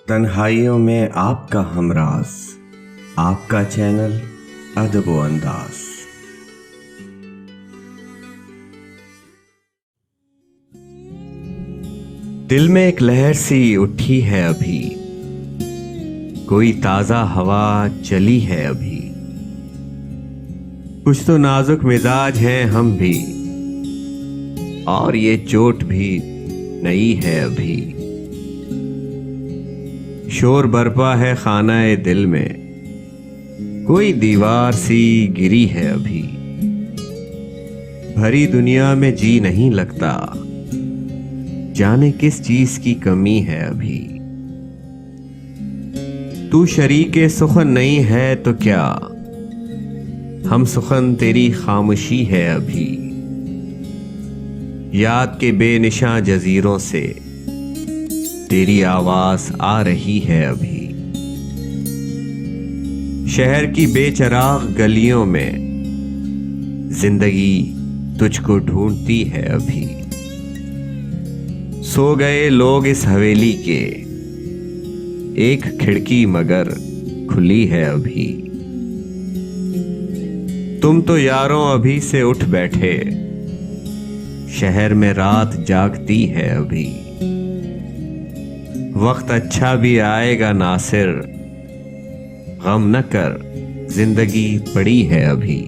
तन्हाइयों में आपका हमराज, आपका चैनल अदब व अंदाज। दिल में एक लहर सी उठी है अभी, कोई ताजा हवा चली है अभी। कुछ तो नाजुक मिजाज हैं हम भी, और ये चोट भी नई है अभी। शोर बरपा है खानाए दिल में, कोई दीवार सी गिरी है अभी। भरी दुनिया में जी नहीं लगता, जाने किस चीज की कमी है अभी। तू शरीके सुखन नहीं है तो क्या, हम सुखन तेरी खामोशी है अभी। याद के बेनिशां जजीरों से तेरी आवाज आ रही है अभी। शहर की बेचराग गलियों में जिंदगी तुझको ढूंढती है अभी। सो गए लोग इस हवेली के, एक खिड़की मगर खुली है अभी। तुम तो यारों अभी से उठ बैठे, शहर में रात जागती है अभी। वक्त अच्छा भी आएगा नासिर, गम न कर जिंदगी पड़ी है अभी।